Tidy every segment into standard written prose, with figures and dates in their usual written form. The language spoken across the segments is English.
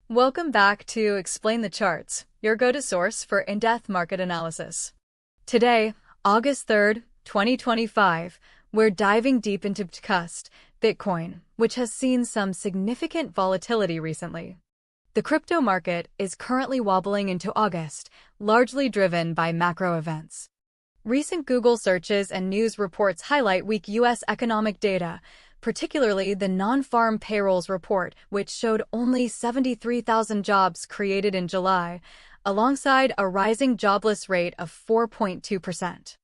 Welcome back to Explain the Charts, your go-to source for in-depth market analysis. Today, August 3rd, 2025, we're diving deep into BTCUSD, Bitcoin, which has seen some significant volatility recently. The crypto market is currently wobbling into August, largely driven by macro events. Recent Google searches and news reports highlight weak U.S. economic data, particularly the non-farm payrolls report, which showed only 73,000 jobs created in July, alongside a rising jobless rate of 4.2%.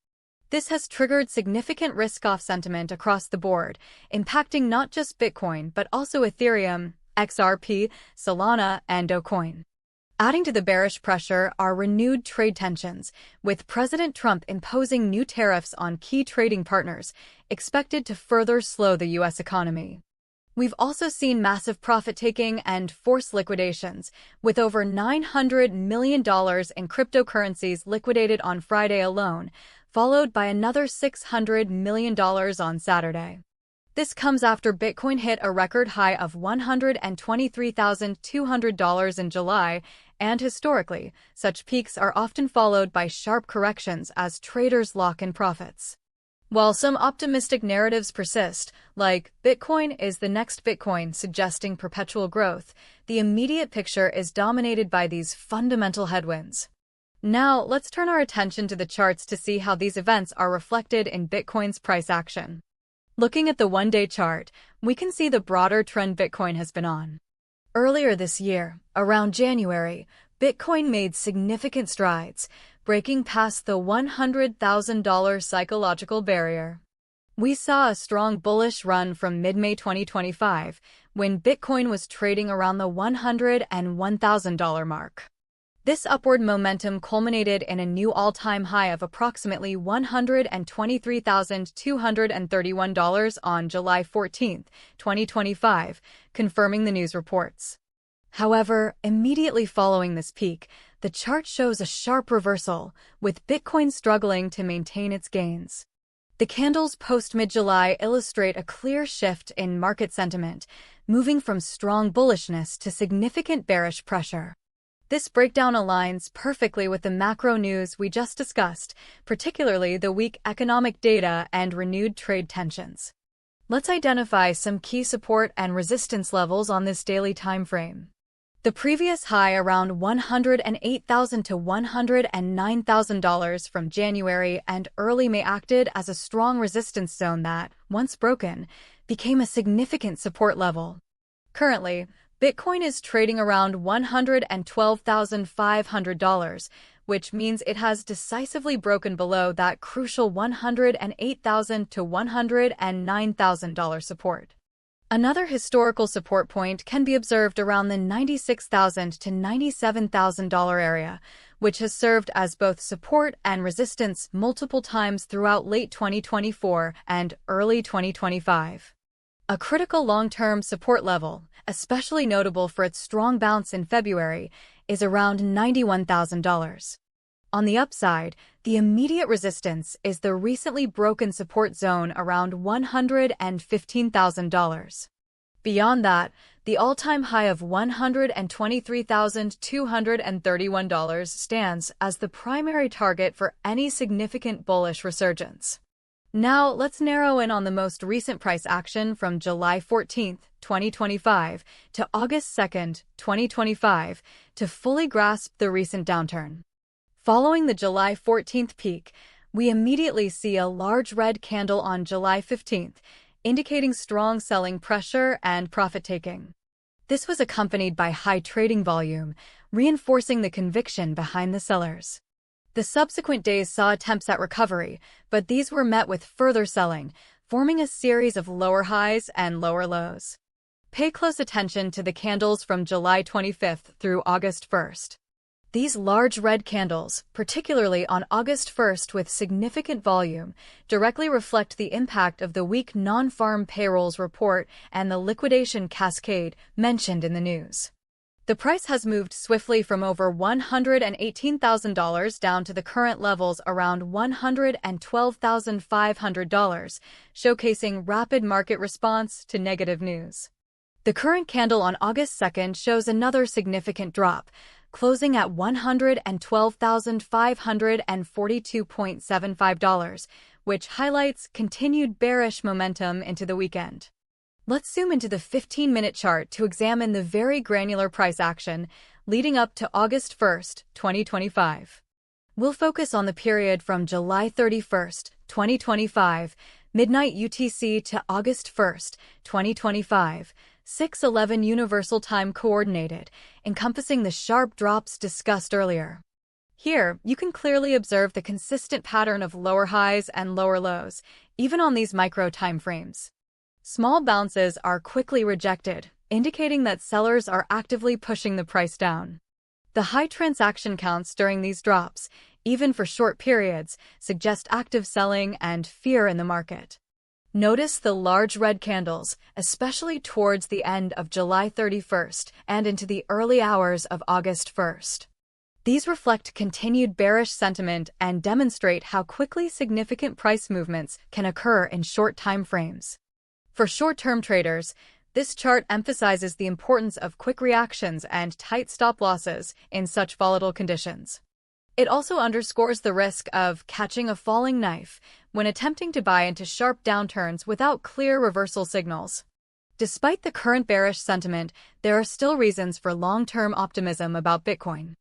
This has triggered significant risk-off sentiment across the board, impacting not just Bitcoin but also Ethereum, XRP, Solana, and Dogecoin. Adding to the bearish pressure are renewed trade tensions, with President Trump imposing new tariffs on key trading partners, expected to further slow the U.S. economy. We've also seen massive profit-taking and forced liquidations, with over $900 million in cryptocurrencies liquidated on Friday alone, followed by another $600 million on Saturday. This comes after Bitcoin hit a record high of $123,200 in July, and historically, such peaks are often followed by sharp corrections as traders lock in profits. While some optimistic narratives persist, like Bitcoin is the next Bitcoin suggesting perpetual growth, the immediate picture is dominated by these fundamental headwinds. Now, let's turn our attention to the charts to see how these events are reflected in Bitcoin's price action. Looking at the one-day chart, we can see the broader trend Bitcoin has been on. Earlier this year, around January, Bitcoin made significant strides, breaking past the $100,000 psychological barrier. We saw a strong bullish run from mid-May 2025, when Bitcoin was trading around the $101,000 mark. This upward momentum culminated in a new all-time high of approximately $123,231 on July 14, 2025, confirming the news reports. However, immediately following this peak, the chart shows a sharp reversal, with Bitcoin struggling to maintain its gains. The candles post-mid-July illustrate a clear shift in market sentiment, moving from strong bullishness to significant bearish pressure. This breakdown aligns perfectly with the macro news we just discussed, particularly the weak economic data and renewed trade tensions. Let's identify some key support and resistance levels on this daily time frame. The previous high around $108,000 to $109,000 from January and early May acted as a strong resistance zone that, once broken, became a significant support level. Currently, Bitcoin is trading around $112,500, which means it has decisively broken below that crucial $108,000 to $109,000 support. Another historical support point can be observed around the $96,000 to $97,000 area, which has served as both support and resistance multiple times throughout late 2024 and early 2025. A critical long-term support level, especially notable for its strong bounce in February, is around $91,000. On the upside, the immediate resistance is the recently broken support zone around $115,000. Beyond that, the all-time high of $123,231 stands as the primary target for any significant bullish resurgence. Now, let's narrow in on the most recent price action from July 14, 2025 to August 2, 2025 to fully grasp the recent downturn. Following the July 14th peak, we immediately see a large red candle on July 15th, indicating strong selling pressure and profit-taking. This was accompanied by high trading volume, reinforcing the conviction behind the sellers. The subsequent days saw attempts at recovery, but these were met with further selling, forming a series of lower highs and lower lows. Pay close attention to the candles from July 25th through August 1st. These large red candles, particularly on August 1st with significant volume, directly reflect the impact of the weak non-farm payrolls report and the liquidation cascade mentioned in the news. The price has moved swiftly from over $118,000 down to the current levels around $112,500, showcasing rapid market response to negative news. The current candle on August 2nd shows another significant drop, closing at $112,542.75, which highlights continued bearish momentum into the weekend. Let's zoom into the 15-minute chart to examine the very granular price action leading up to August 1st, 2025. We'll focus on the period from July 31st, 2025, midnight UTC to August 1st, 2025, 6:11 Universal Time Coordinated, encompassing the sharp drops discussed earlier. Here, you can clearly observe the consistent pattern of lower highs and lower lows, even on these micro timeframes. Small bounces are quickly rejected, indicating that sellers are actively pushing the price down. The high transaction counts during these drops, even for short periods, suggest active selling and fear in the market. Notice the large red candles, especially towards the end of July 31st and into the early hours of August 1st. These reflect continued bearish sentiment and demonstrate how quickly significant price movements can occur in short time frames. For short-term traders, this chart emphasizes the importance of quick reactions and tight stop losses in such volatile conditions. It also underscores the risk of catching a falling knife when attempting to buy into sharp downturns without clear reversal signals. Despite the current bearish sentiment, there are still reasons for long-term optimism about Bitcoin.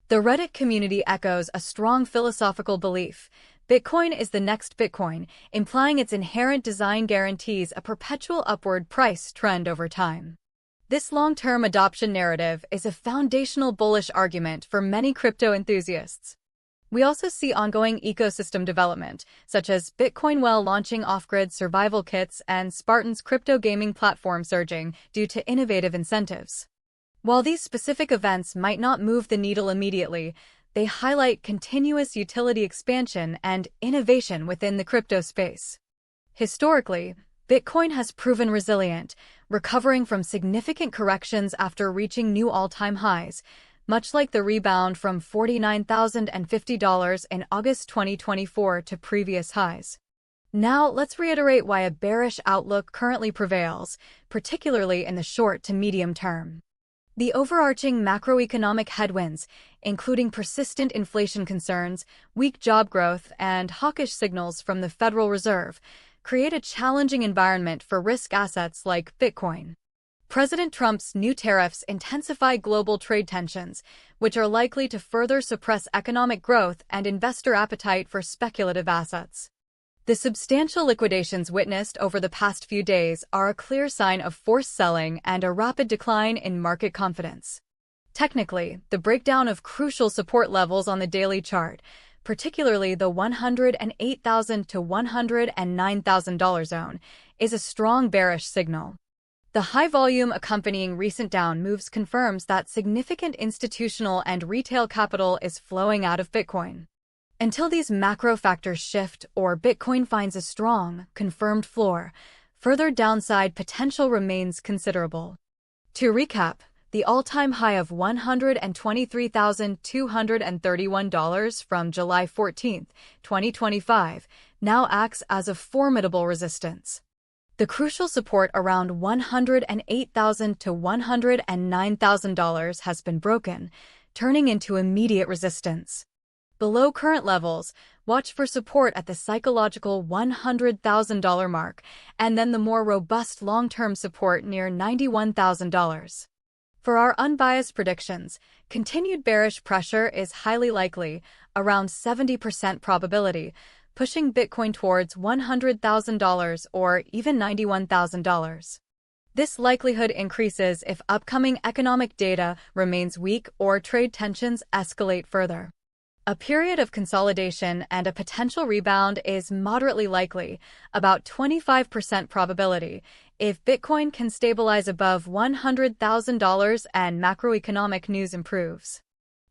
The Reddit community echoes a strong philosophical belief: Bitcoin is the next Bitcoin, implying its inherent design guarantees a perpetual upward price trend over time. This long-term adoption narrative is a foundational bullish argument for many crypto enthusiasts. We also see ongoing ecosystem development, such as Bitcoin Well launching off-grid survival kits and Spartan's crypto gaming platform surging due to innovative incentives. While these specific events might not move the needle immediately, they highlight continuous utility expansion and innovation within the crypto space. Historically, Bitcoin has proven resilient, recovering from significant corrections after reaching new all-time highs, much like the rebound from $49,050 in August 2024 to previous highs. Now, let's reiterate why a bearish outlook currently prevails, particularly in the short to medium term. The overarching macroeconomic headwinds, including persistent inflation concerns, weak job growth, and hawkish signals from the Federal Reserve, create a challenging environment for risk assets like Bitcoin. President Trump's new tariffs intensify global trade tensions, which are likely to further suppress economic growth and investor appetite for speculative assets. The substantial liquidations witnessed over the past few days are a clear sign of forced selling and a rapid decline in market confidence. Technically, the breakdown of crucial support levels on the daily chart, particularly the $108,000 to $109,000 zone, is a strong bearish signal. The high volume accompanying recent down moves confirms that significant institutional and retail capital is flowing out of Bitcoin. Until these macro factors shift or Bitcoin finds a strong, confirmed floor, further downside potential remains considerable. To recap, the all-time high of $123,231 from July 14, 2025, now acts as a formidable resistance. The crucial support around $108,000 to $109,000 has been broken, turning into immediate resistance. Below current levels, watch for support at the psychological $100,000 mark, and then the more robust long-term support near $91,000. For our unbiased predictions, continued bearish pressure is highly likely, around 70% probability, pushing Bitcoin towards $100,000 or even $91,000. This likelihood increases if upcoming economic data remains weak or trade tensions escalate further. A period of consolidation and a potential rebound is moderately likely, about 25% probability, if Bitcoin can stabilize above $100,000 and macroeconomic news improves.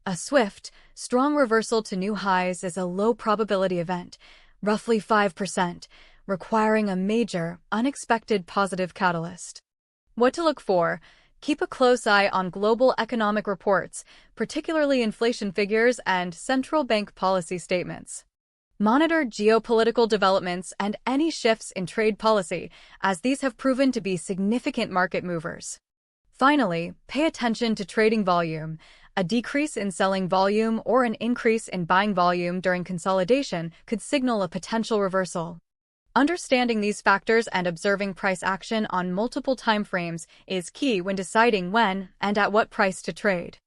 A swift, strong reversal to new highs is a low probability event, roughly 5%, requiring a major, unexpected positive catalyst. What to look for? Keep a close eye on global economic reports, particularly inflation figures and central bank policy statements. Monitor geopolitical developments and any shifts in trade policy, as these have proven to be significant market movers. Finally, pay attention to trading volume. A decrease in selling volume or an increase in buying volume during consolidation could signal a potential reversal. Understanding these factors and observing price action on multiple timeframes is key when deciding when and at what price to trade.